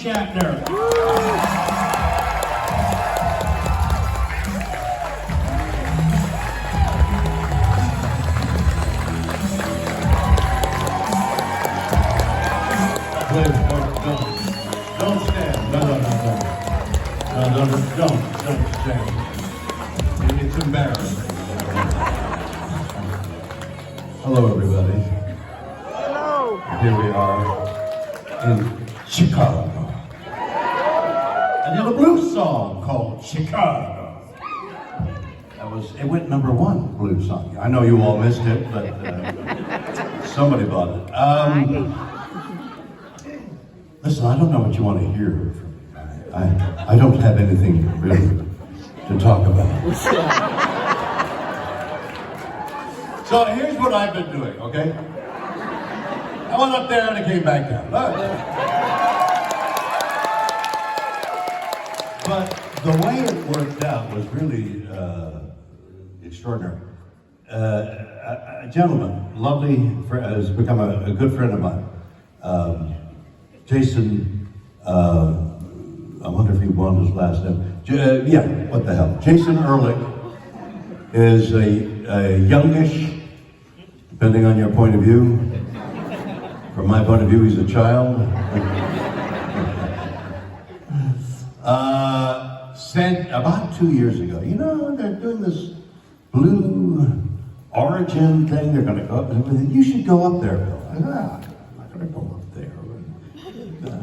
Shatner. Please, don't stand. No, don't stand. It's embarrassing. Hello, everybody. Hello. Here we are in Chicago. And in a blues song called Chicago. It went #1 blues song. I know you all missed it, but somebody bought it. Listen, I don't know what you want to hear from me. I don't have anything really to talk about. So here's what I've been doing, okay? I went up there and I came back down. But the way it worked out was really extraordinary. A gentleman, lovely, has become a good friend of mine. Jason, I wonder if he won his last name. Yeah, what the hell. Jason Ehrlich is a youngish, depending on your point of view. From my point of view, he's a child. Sent about 2 years ago. You know, they're doing this Blue Origin thing. They're going to go up. You should go up there, Bill. I'm not going to go up there.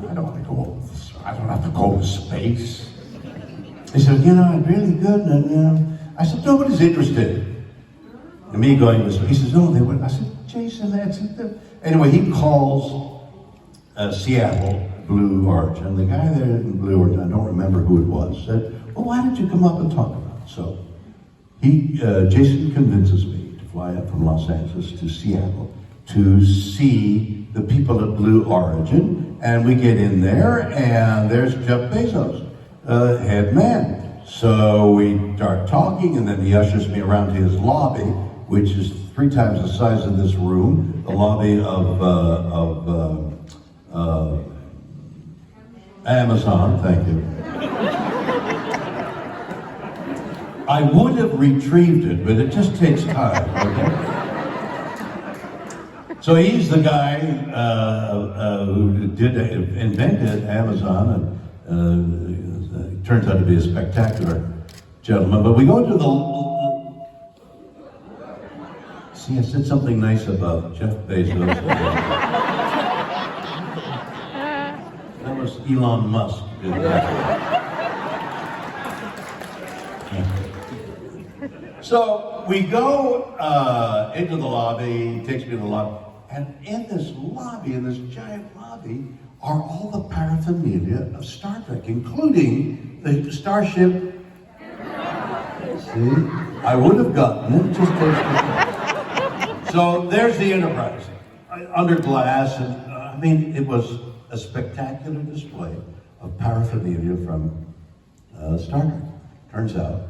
I don't want to go. I don't have to go to space. He said, you know, it's really good. And I said, nobody's interested in me going to space. He says, no, they wouldn't. I said, Jason, that's it. Anyway, he calls Seattle Blue Origin. The guy there in Blue Origin, I don't remember who it was, said, well, why don't you come up and talk about it? So Jason convinces me to fly up from Los Angeles to Seattle to see the people at Blue Origin, and we get in there, and there's Jeff Bezos, head man. So we start talking, and then he ushers me around to his lobby, which is 3 times the size of this room, the lobby of Amazon, thank you. I would have retrieved it, but it just takes time, okay? So he's the guy who invented Amazon, and turns out to be a spectacular gentleman. But we go to see, I said something nice about Jeff Bezos. That was Elon Musk. Did that. So we go into the lobby, he takes me to the lobby, and in this lobby, in this giant lobby, are all the paraphernalia of Star Trek, including the starship. See, I would have gotten it, just takes me. So there's the Enterprise, under glass, and I mean, it was a spectacular display of paraphernalia from Star Trek. Turns out,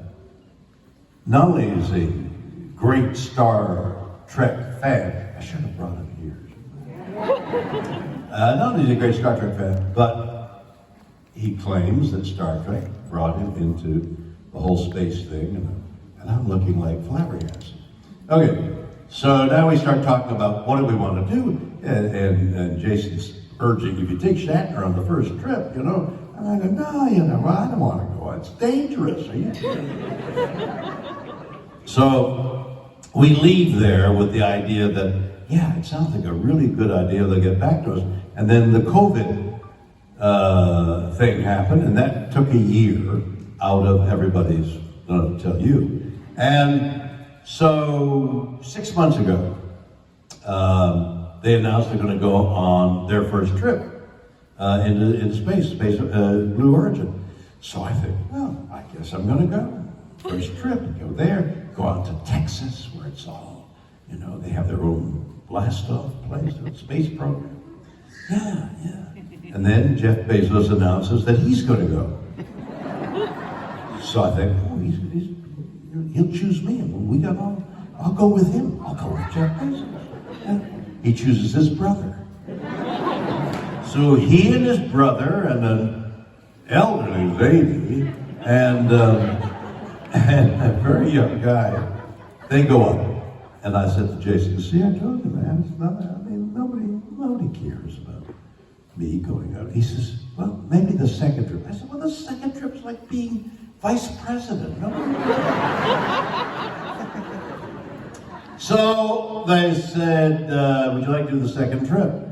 not only is he a great Star Trek fan, I should have brought him here. Not only is he a great Star Trek fan, but he claims that Star Trek brought him into the whole space thing, and I'm looking like flabbergasted. Okay, so now we start talking about what do we want to do, and Jason's urging, if you take Shatner on the first trip, you know, and I go, no, you know, I don't want to go, it's dangerous, are you kidding? So we leave there with the idea that, yeah, it sounds like a really good idea, they'll get back to us. And then the COVID thing happened, and that took a year out of everybody's, not to tell you. And so 6 months ago, they announced they're going to go on their first trip into space, Blue Origin. So I think, well, I guess I'm going to go. First trip, go there, go out to Texas, where it's all, you know, they have their own blast-off place, their space program. Yeah. And then Jeff Bezos announces that he's going to go. So I think, oh, he'll choose me. We got on. I'll go with him. I'll go with Jeff Bezos. And he chooses his brother. So he and his brother and an elderly lady and a very young guy, they go up. And I said to Jason, see, I told you, man, it's not, I mean, nobody cares about me going out. He says, well, maybe the second trip. I said, well, the second trip's like being vice president. So they said, would you like to do the second trip?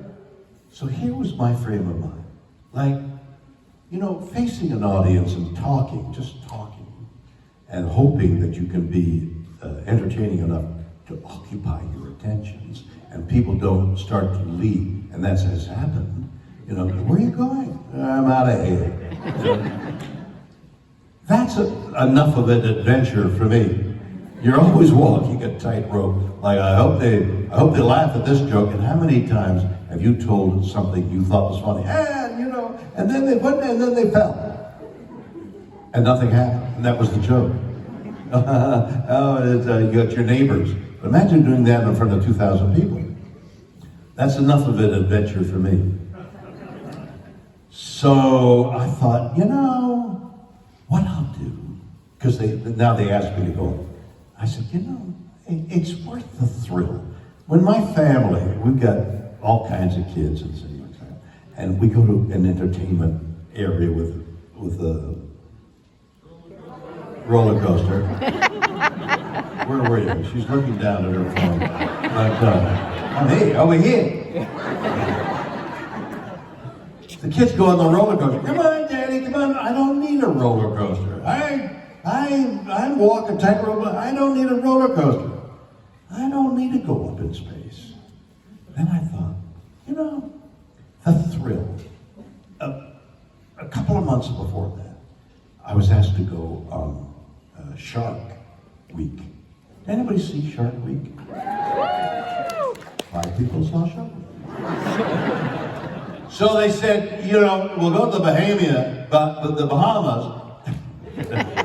So here was my frame of mind. Like, you know, facing an audience and talking, just talking, and hoping that you can be entertaining enough to occupy your attentions, and people don't start to leave, and that has happened. You know, where are you going? I'm out of here. That's enough of an adventure for me. You're always walking a tightrope. Like, I hope they laugh at this joke. And how many times have you told something you thought was funny? And you know, and then they went and then they fell, and nothing happened. And that was the joke. You got your neighbors. But imagine doing that in front of 2,000 people. That's enough of an adventure for me. So I thought, you know, what I'll do, because now they ask me to go. I said, you know, it's worth the thrill. When my family, we've got all kinds of kids and things like that, and we go to an entertainment area with a roller coaster. Where were you? She's looking down at her phone. I'm here, over here. The kids go on the roller coaster. Come on, Daddy, come on. I don't need a roller coaster. I'm walking tightrope. I don't need a roller coaster. I don't need to go up in space. Then I thought, you know, the thrill. A couple of months before that, I was asked to go on Shark Week. Anybody see Shark Week? 5 people saw Shark Week. So they said, you know, we'll go to the Bahamas.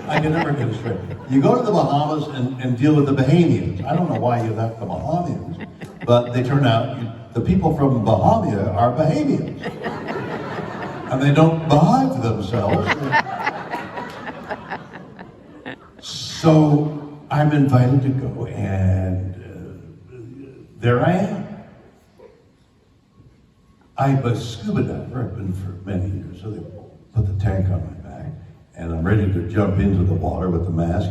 I can never get it straight. You go to the Bahamas and deal with the Bahamians. I don't know why you left the Bahamians, but they turn out, the people from Bahamia are Bahamians. And they don't behave themselves. So I'm invited to go, and there I am. I'm a scuba diver, I've been for many years, so they put the tank on my back, and I'm ready to jump into the water with the mask,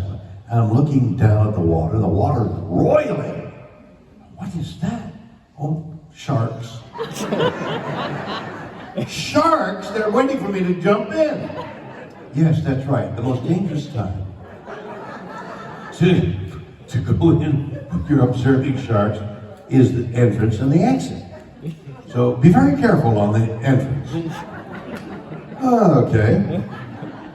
and I'm looking down at the water's roiling. What is that? Oh, sharks. Sharks, they're waiting for me to jump in. Yes, that's right, the most dangerous time to go in when you're observing sharks is the entrance and the exit. So be very careful on the entrance. Okay.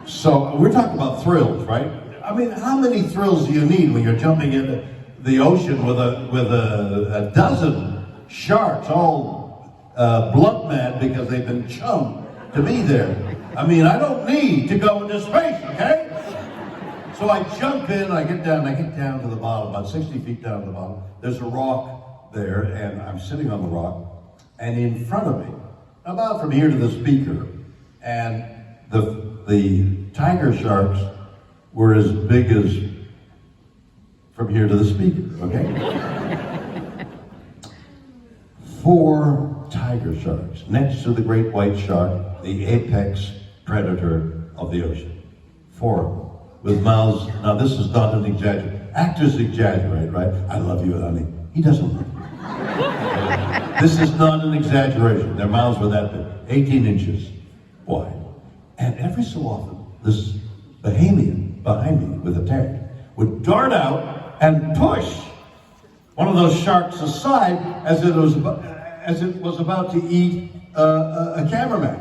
So we're talking about thrills, right? I mean, how many thrills do you need when you're jumping into the ocean with a dozen sharks all blood mad because they've been chummed to be there? I mean, I don't need to go into space, okay? So I jump in, I get down to the bottom, about 60 feet down to the bottom. There's a rock there, and I'm sitting on the rock, and in front of me, about from here to the speaker, and the tiger sharks were as big as from here to the speaker, okay? 4 tiger sharks next to the great white shark, the apex predator of the ocean. 4 of them. With mouths, now this is not an exaggeration. Actors exaggerate, right? I love you, honey. He doesn't love you. This is not an exaggeration. Their mouths were that big, 18 inches wide. And every so often, this Bahamian behind me with a tank would dart out and push one of those sharks aside as it was about to eat a cameraman.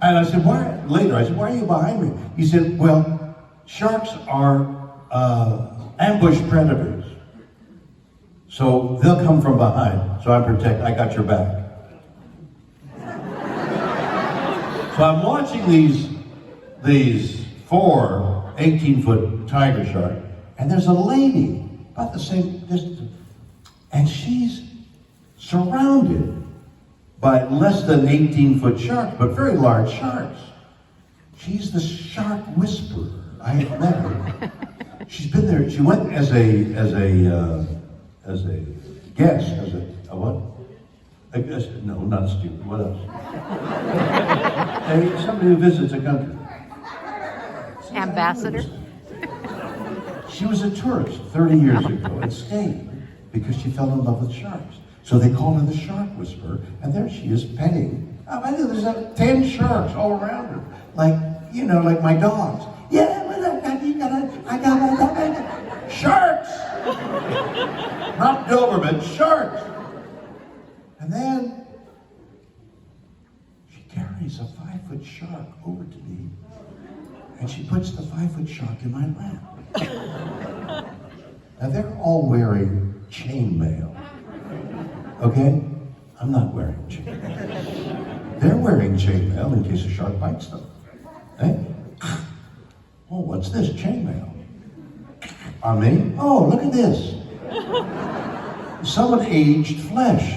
And I said, why are you behind me? He said, well, sharks are ambush predators. So they'll come from behind. So I got your back. So I'm watching these 4 18-foot tiger sharks, and there's a lady about the same distance, and she's surrounded by less than 18-foot sharks, but very large sharks. She's the shark whisperer. I have met her. She's been there. She went as a guest, as a what? A guest, no, not a student. What else? Somebody who visits a country. Ambassador? She was a tourist 30 years ago and stayed because she fell in love with sharks. So they call her the shark whisperer, and there she is petting. I think there's 10 sharks all around her. Like, you know, like my dogs. Yeah, I got sharks! Not Doberman, sharks! And then she carries a 5-foot shark over to me, and she puts the 5-foot shark in my lap. Now they're all wearing chainmail. Okay? I'm not wearing chainmail. They're wearing chainmail in case a shark bites them. Eh? Oh, what's this? Chainmail. On me? Oh, look at this. Someone aged flesh.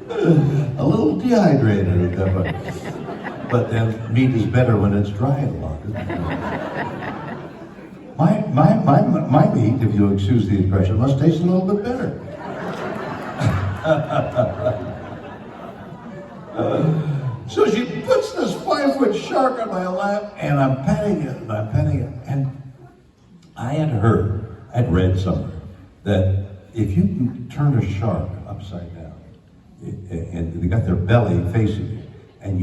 A little dehydrated at that point. But then meat is better when it's dry and longer. My meat, if you'll excuse the expression, must taste a little bit better. So she puts this 5-foot shark on my lap, and I'm petting it, and I had read somewhere that if you can turn a shark upside down, and they got their belly facing you, and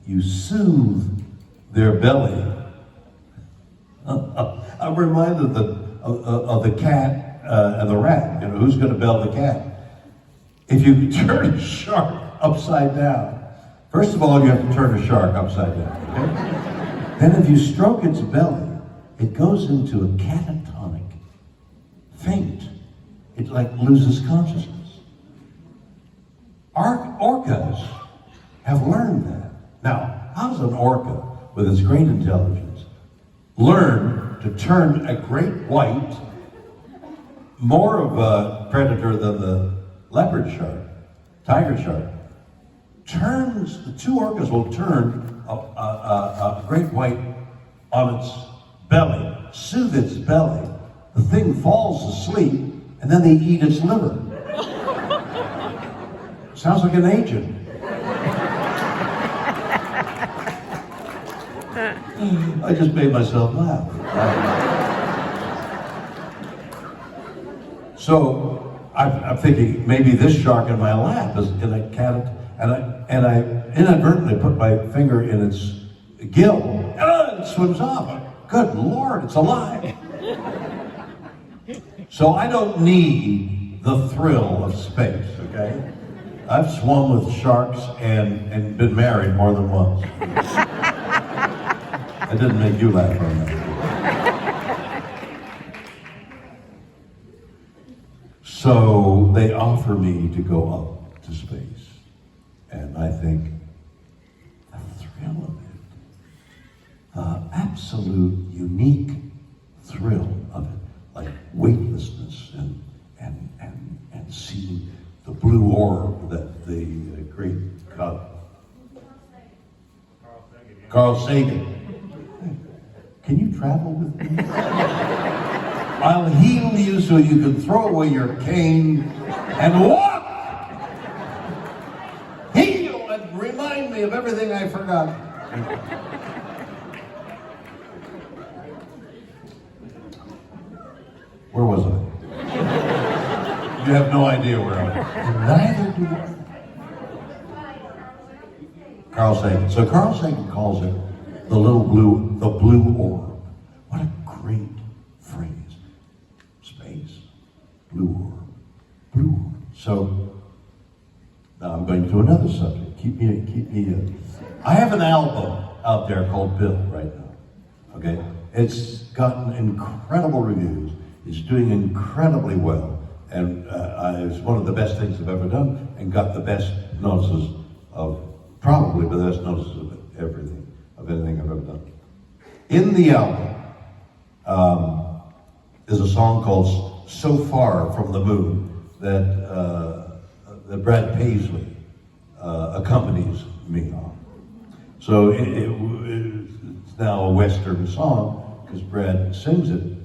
you soothe their belly. I'm reminded of the cat and the rat. You know, who's going to bell the cat? If you turn a shark upside down, first of all, you have to turn a shark upside down. Okay? Then if you stroke its belly, it goes into a catatonic faint. It like loses consciousness. Orcas have learned that. Now, how does an orca, with its great intelligence, learn to turn a great white, more of a predator than the leopard shark, tiger shark, the two orcas will turn a great white on its belly, soothe its belly, the thing falls asleep, and then they eat its liver. Sounds like an agent. I just made myself laugh. So I'm thinking maybe this shark in my lap is in a cat, and I inadvertently put my finger in its gill, and it swims off. Good Lord, it's alive. So I don't need the thrill of space, okay? I've swum with sharks and been married more than once. I didn't make you laugh on that. So they offer me to go up to space. And I think the thrill of it, the absolute unique thrill of it, like weightlessness and seeing the blue orb that the great Carl Sagan. Can you travel with me? I'll heal you so you can throw away your cane and walk. Heal and remind me of everything I forgot. Where was I? You have no idea where I was. And neither do I. Carl Sagan. So Carl Sagan calls it the blue orb. What a great phrase. Space, blue orb, blue orb. So now I'm going to another subject. Keep me. I have an album out there called Bill right now. Okay, it's gotten incredible reviews. It's doing incredibly well, and it's one of the best things I've ever done, and got the best notices of, probably the best notices of anything I've ever done. In the album is a song called "So Far from the Moon," that Brad Paisley accompanies me on. So it's now a Western song because Brad sings it.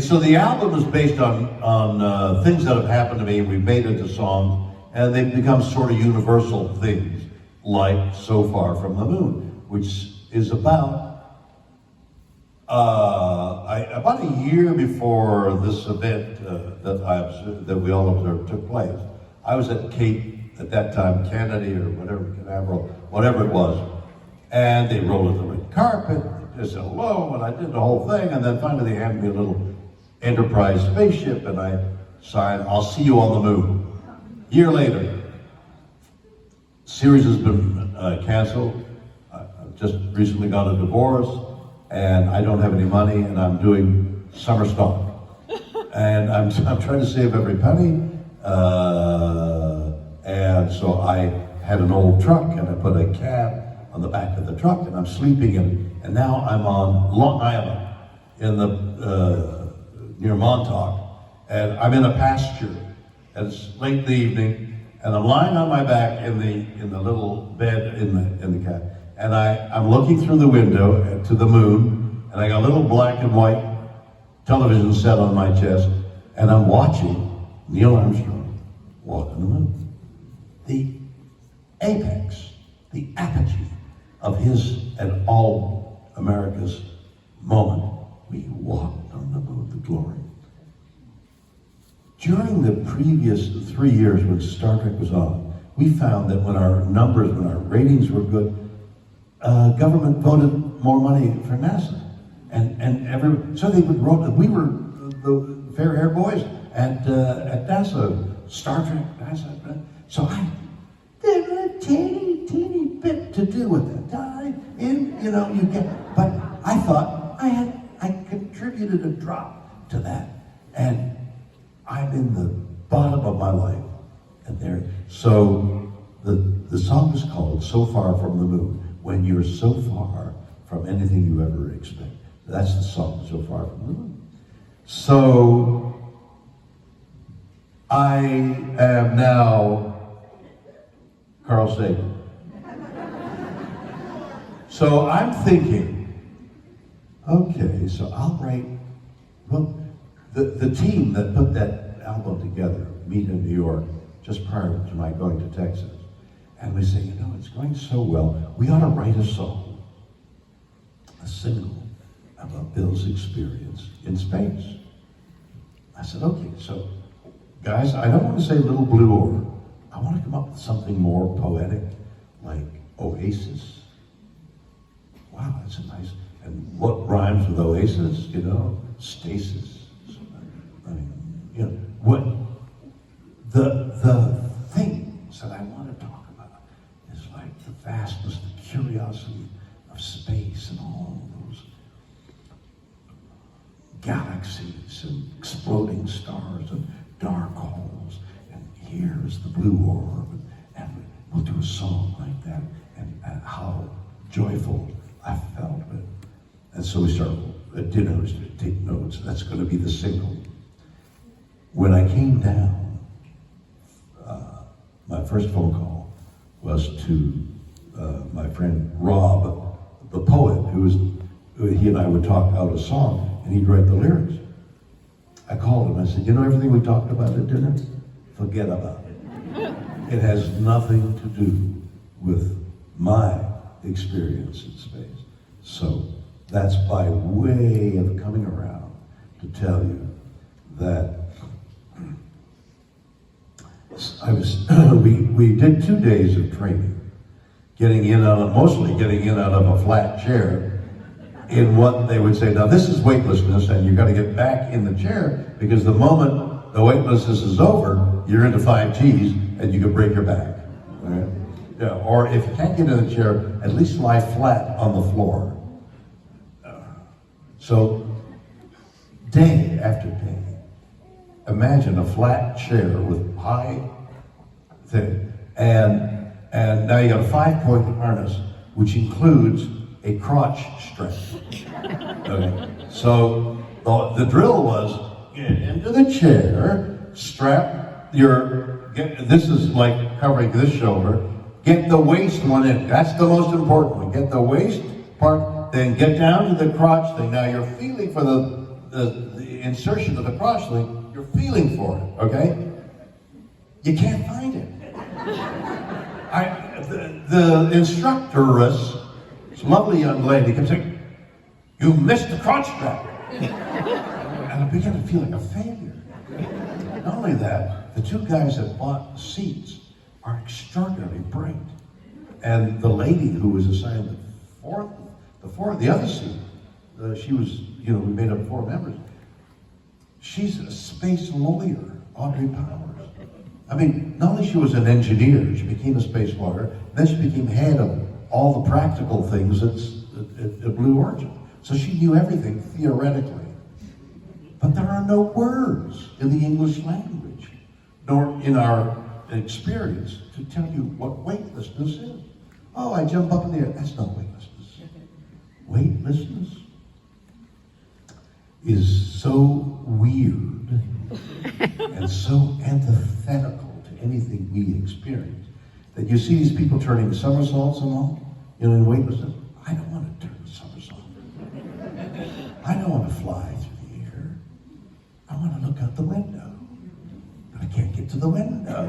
So the album is based on things that have happened to me. We've made it into songs, and they've become sort of universal things, like "So Far from the Moon," which is about about a year before this event that we all observed took place. I was at Cape at that time, Kennedy or whatever, Canaveral, whatever it was, and they rolled the red carpet. Just said hello, and I did the whole thing, and then finally they handed me a little Enterprise spaceship, and I signed, "I'll see you on the moon." Year later, series has been canceled. I've just recently got a divorce, and I don't have any money, and I'm doing summer stock, and I'm trying to save every penny, and so I had an old truck, and I put a cab on the back of the truck, and I'm sleeping in. And now I'm on Long Island in the near Montauk, and I'm in a pasture, and it's late in the evening, and I'm lying on my back in the little bed in the cab, and I'm looking through the window to the moon, and I got a little black and white television set on my chest, and I'm watching Neil Armstrong walk on the moon. The apex, the apogee of his and all America's moment. We walked on the moon, the glory. During the previous 3 years when Star Trek was on, we found that when our ratings were good, government voted more money for NASA. So they would wrote, we were the fair-haired boys at NASA, Star Trek, NASA. So I did a teeny bit to do with it. But I thought I contributed a drop to that, and I'm in the bottom of my life, and there. So the song is called "So Far from the Moon." When you're so far from anything you ever expect, that's the song. "So Far from the Moon." So I am now Carl Sagan. So I'm thinking, okay, so I'll write, well, the team that put that album together, meet in New York, just prior to my going to Texas, and we say, it's going so well, we ought to write a song, a single, about Bill's experience in space. I said, okay, so guys, I don't want to say Little Blue Oar. I want to come up with something more poetic, like Oasis. Wow, that's a nice, and what rhymes with Oasis, stasis. What the things that I want to talk about is like the vastness, the curiosity of space and all those galaxies and exploding stars and dark holes, and here's the blue orb, and we'll do a song like that, and how joyful I felt it. And so we started at dinner, we started to take notes. That's going to be the single. When I came down, my first phone call was to my friend Rob, the poet, he and I would talk out a song, and he'd write the lyrics. I called him, I said, everything we talked about at dinner? Forget about it. It has nothing to do with my experience in space. So that's by way of coming around to tell you that we did 2 days of training, mostly getting in out of a flat chair in what they would say, now this is weightlessness, and you've got to get back in the chair, because the moment the weightlessness is over, you're into 5Gs and you can break your back. Right? Yeah, or if you can't get in the chair, at least lie flat on the floor. So, day after day, imagine a flat chair with high thing, and now you got a 5-point harness, which includes a crotch strap. Okay. So the drill was, get into the chair, this is like covering this shoulder, get the waist one in. That's the most important one. Get the waist part, then get down to the crotch thing. Now you're feeling for the insertion of the crotch thing, you're feeling for it, okay? You can't find it. The instructress, this lovely young lady, kept saying, "You missed the crotch strap." And I began to feel like a failure. Not only that, the two guys that bought the seats are extraordinarily bright. And the lady who was assigned the other seat, she was, we made up 4 members. She's a space lawyer, Audrey Powers. I mean, not only she was an engineer, she became a space lawyer, then she became head of all the practical things at Blue Origin. So she knew everything theoretically. But there are no words in the English language, nor in our experience, to tell you what weightlessness is. Oh, I jump up in the air. That's not weightlessness. Weightlessness is so weird and so antithetical to anything we experience that you see these people turning somersaults and all, in weightlessness. I don't want to turn a somersault. I don't want to fly through the air. I want to look out the window. But I can't get to the window.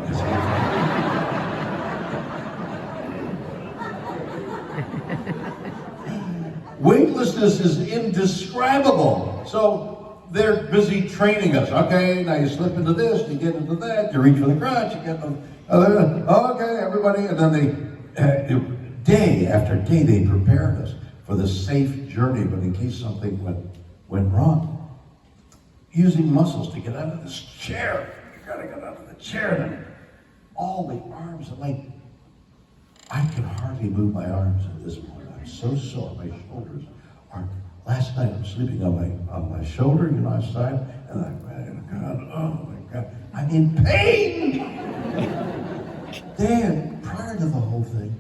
Weightlessness is indescribable. So they're busy training us. Okay, now you slip into this, you get into that, you reach for the crotch, you get okay, everybody. And then day after day, they prepared us for the safe journey, but in case something went wrong. Using muscles to get out of this chair. You gotta get out of the chair. And all the arms and legs. I can hardly move my arms at this point. I'm so sore. My shoulders are. Last night I'm sleeping on my shoulder, outside, and oh my God, I'm in pain. Then, prior to the whole thing,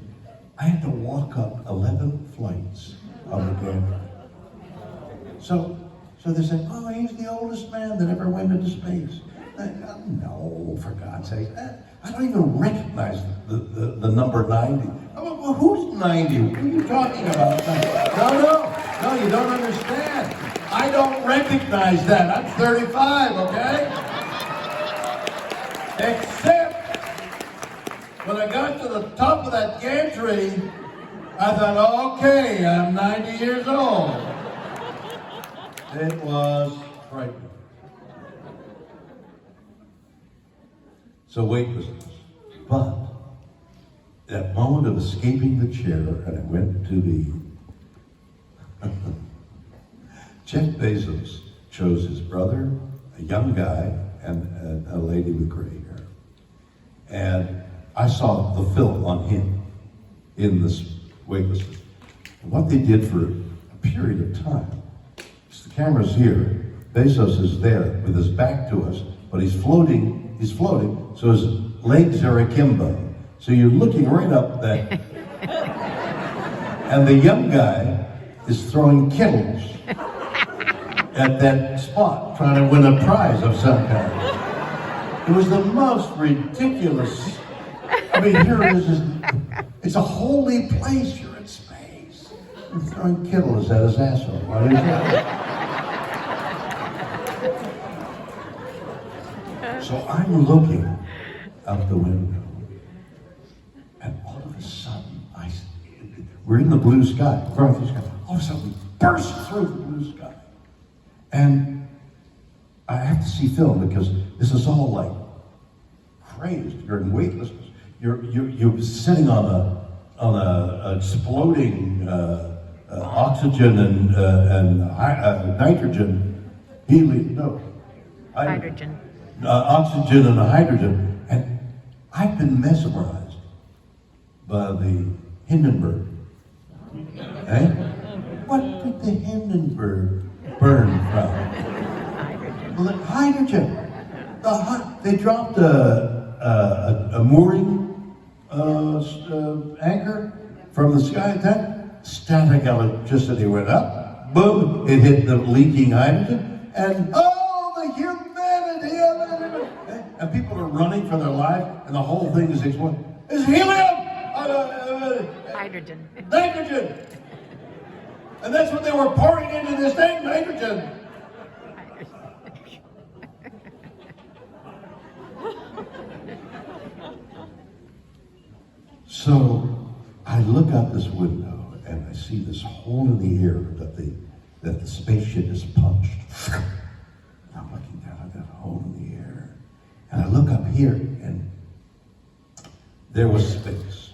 I had to walk up 11 flights of the gantry. So they said, "Oh, he's the oldest man that ever went into space." No, for God's sake. I don't even recognize the number 90. Well, who's 90? What are you talking about? No, you don't understand. I don't recognize that. I'm 35, okay? Except when I got to the top of that gantry, I thought, okay, I'm 90 years old. It was frightening. So weightlessness. But that moment of escaping the chair, and I went to the Jeff Bezos chose his brother, a young guy, and a lady with gray hair. And I saw the film on him in this weightlessness. And what they did for a period of time, is the camera's here, Bezos is there with his back to us, but he's floating, so his legs are akimbo. So you're looking right up that, and the young guy is throwing kettles at that spot, trying to win a prize of some kind. It was the most ridiculous. I mean, here it is. It's a holy place. You're in space. You're throwing kettles at his asshole. What is that? So I'm looking out the window, and all of a sudden, we're in the blue sky, going through the sky. All of a sudden, we burst through the blue sky. And I have to see film because this is all like crazed. You're in weightlessness. You're sitting on a exploding oxygen and nitrogen, helium. No, Hydrogen. Oxygen and hydrogen, and I've been mesmerized by the Hindenburg. Eh? What did the Hindenburg burn from? Hydrogen. They dropped a mooring anchor from the sky. That static electricity went up. Boom! It hit the leaking hydrogen, and oh, the and people are running for their life, and the whole thing is exploding. It's helium! Hydrogen. Nitrogen! And that's what they were pouring into this thing, nitrogen. So I look out this window and I see this hole in the air that the spaceship is punched. And I'm looking down at that hole in the air. And I look up here and there was space.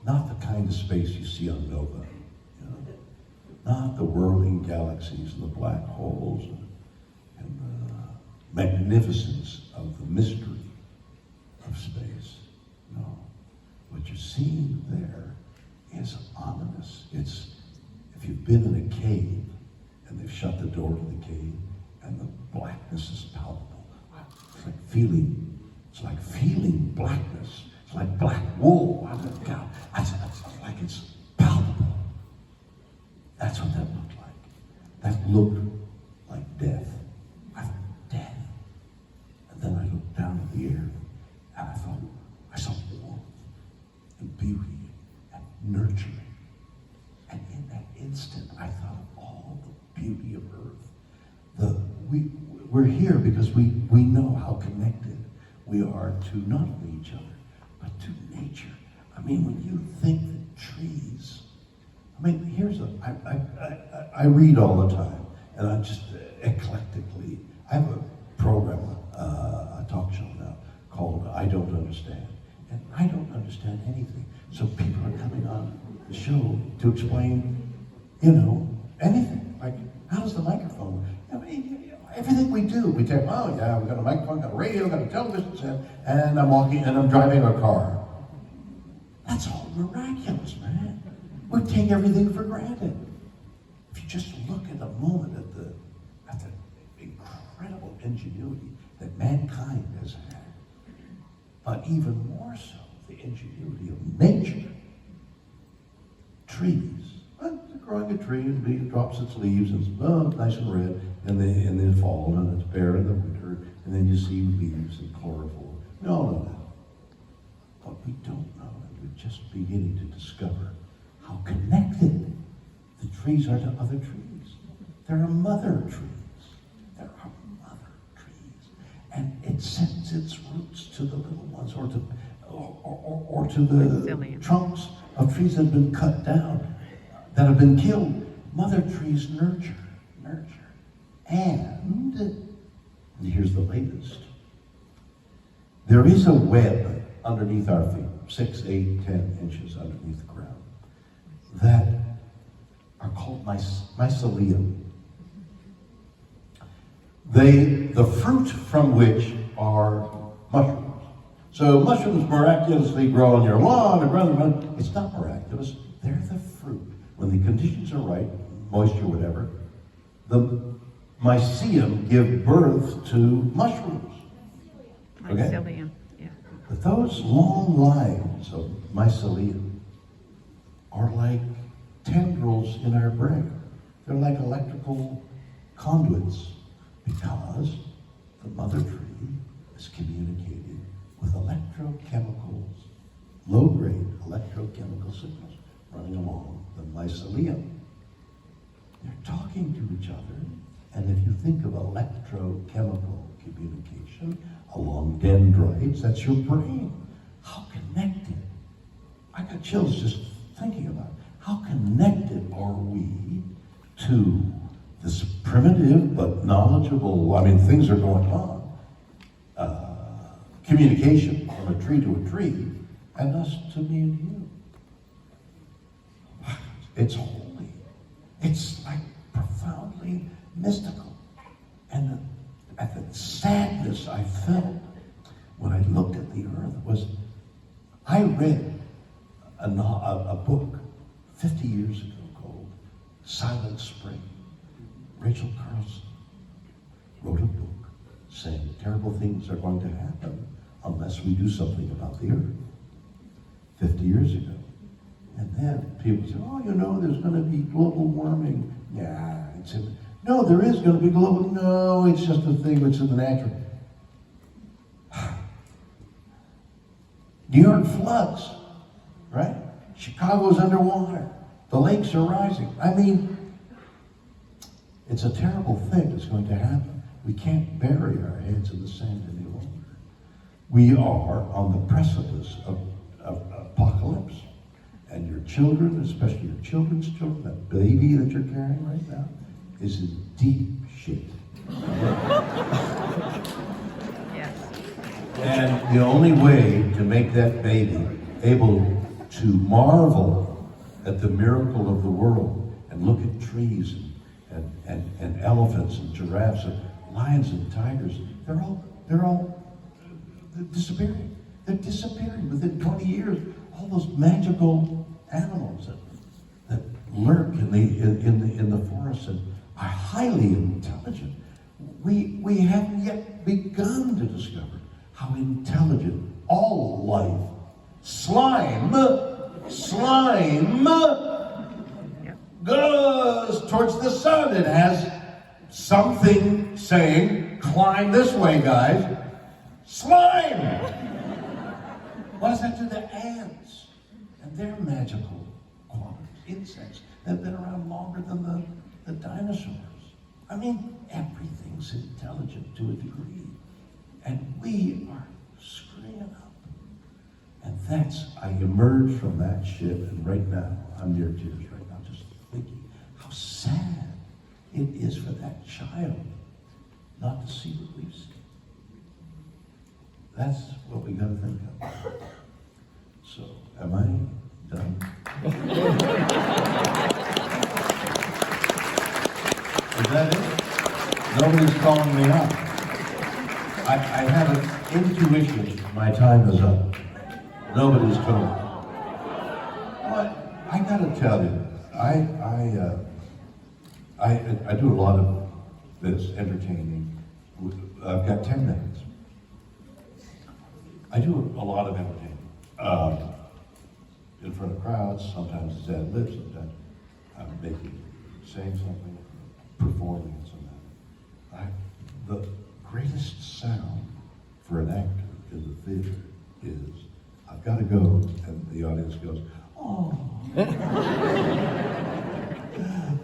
Not the kind of space you see on Nova. You know? Not the whirling galaxies and the black holes and the magnificence of the mystery of space. No. What you're seeing there is ominous. It's, if you've been in a cave and they've shut the door to the cave and the blackness is palpable. It's like feeling blackness. It's like black wool. It's like it's palpable. That's what that looked like. That looked like death. I thought, death. And then I looked down at the air and I thought, I saw warmth and beauty and nurturing. And in that instant, I thought of all the beauty of Earth. We're here because we know how connected we are to not only each other, but to nature. I mean, when you think that trees, I mean, I read all the time, and I'm just eclectically, I have a program, a talk show now, called I Don't Understand. And I don't understand anything. So people are coming on the show to explain, anything. Like, how does the microphone work? I mean, everything we do, we take, oh yeah, we've got a microphone, got a radio, got a television set, and I'm walking and I'm driving a car. That's all miraculous, man. We take everything for granted. If you just look at a moment at the incredible ingenuity that mankind has had, but even more so, the ingenuity of nature. Trees. Well, growing a tree and it drops its leaves and it's nice and red in the fall and it's bare in the winter, and then you see leaves and chlorophyll. We all know that. But we don't know, and we're just beginning to discover how connected the trees are to other trees. There are mother trees. There are mother trees. And it sends its roots to the little ones or to the trunks of trees that have been cut down, that have been killed. Mother trees nurture. And here's the latest. There is a web underneath our feet, 6, 8, 10 inches underneath the ground, that are called mycelium. The fruit from which are mushrooms. So mushrooms miraculously grow on your lawn or ground. It's not miraculous. They're the fruit. When the conditions are right, moisture, whatever, the mycelium give birth to mushrooms. Okay? Mycelium, yeah. But those long lines of mycelium are like tendrils in our brain. They're like electrical conduits because the mother tree is communicating with electrochemicals, low-grade electrochemical signals running along the mycelium. They're talking to each other, and if you think of electrochemical communication along dendrites, that's your brain. How connected. I got chills just thinking about it. How connected are we to this primitive but knowledgeable, things are going on, communication from a tree to a tree, and us to me and you. It's holy. It's like profoundly mystical. And the sadness I felt when I looked at the earth was, I read a book 50 years ago called Silent Spring. Rachel Carlson wrote a book saying terrible things are going to happen unless we do something about the earth 50 years ago. And then people say, there's going to be global warming. Yeah, no, there is going to be global. No, it's just a thing that's in the natural. New York floods, right? Chicago's underwater. The lakes are rising. I mean, it's a terrible thing that's going to happen. We can't bury our heads in the sand any longer. We are on the precipice of apocalypse. And your children, especially your children's children, that baby that you're carrying right now, is in deep shit. Yes. And the only way to make that baby able to marvel at the miracle of the world and look at trees and elephants and giraffes and lions and tigers, they're all disappearing. They're disappearing within 20 years. All those magical animals that lurk in the forest and are highly intelligent. We haven't yet begun to discover how intelligent all life. Slime goes towards the sun. It has something saying, climb this way, guys. Slime! What does that do to ants and their magical qualities? Insects that have been around longer than the dinosaurs. I mean, everything's intelligent to a degree. And we are screwing up. And I emerged from that ship, and right now, I'm near tears right now, just thinking how sad it is for that child not to see what we've seen. That's what we got to think of. So, am I done? Is that it? Nobody's calling me out. I have an intuition my time is up. Nobody's calling. But I got to tell you, I do a lot of this entertaining. I've got 10 minutes. I do a lot of entertaining in front of crowds. Sometimes it's ad libs, sometimes I'm saying something, performing something. The greatest sound for an actor in the theater is, I've got to go, and the audience goes, oh.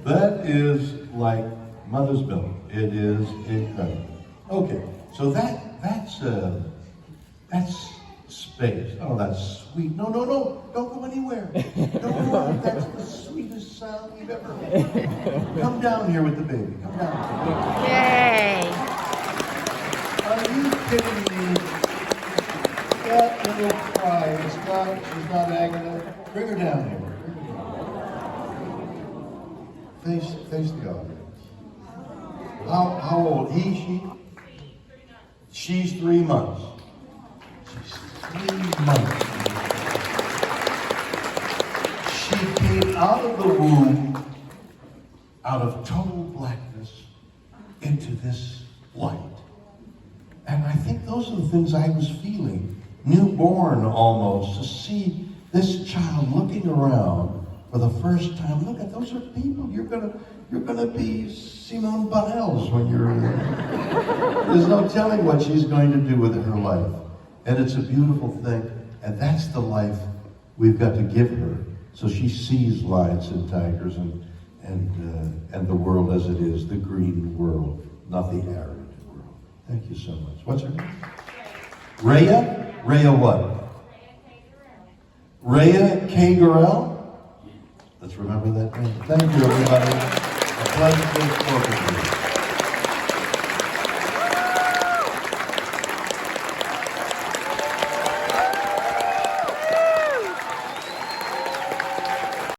That is like mother's milk. It is incredible. Okay, so that's space. Oh, that's sweet. No, don't go anywhere. No, that's the sweetest sound you've ever heard. Come down here with the baby. Come down. Yay. Are you kidding me? That little cry. She's not Agatha. Bring her down here. Face the audience. How old? She? She's 3 months. She's 3 months. She came out of the womb, out of total blackness, into this light. And I think those are the things I was feeling, newborn almost, to see this child looking around for the first time. Look at those are people. You're gonna be Simone Biles when you're in there. There's no telling what she's going to do with her life. And it's a beautiful thing. And that's the life we've got to give her. So she sees lions and tigers and the world as it is, the green world, not the arid world. Thank you so much. What's her name? Rhea? Rhea what? Rhea K. Gurrell? Let's remember that name. Thank you, everybody. A pleasure to work with you.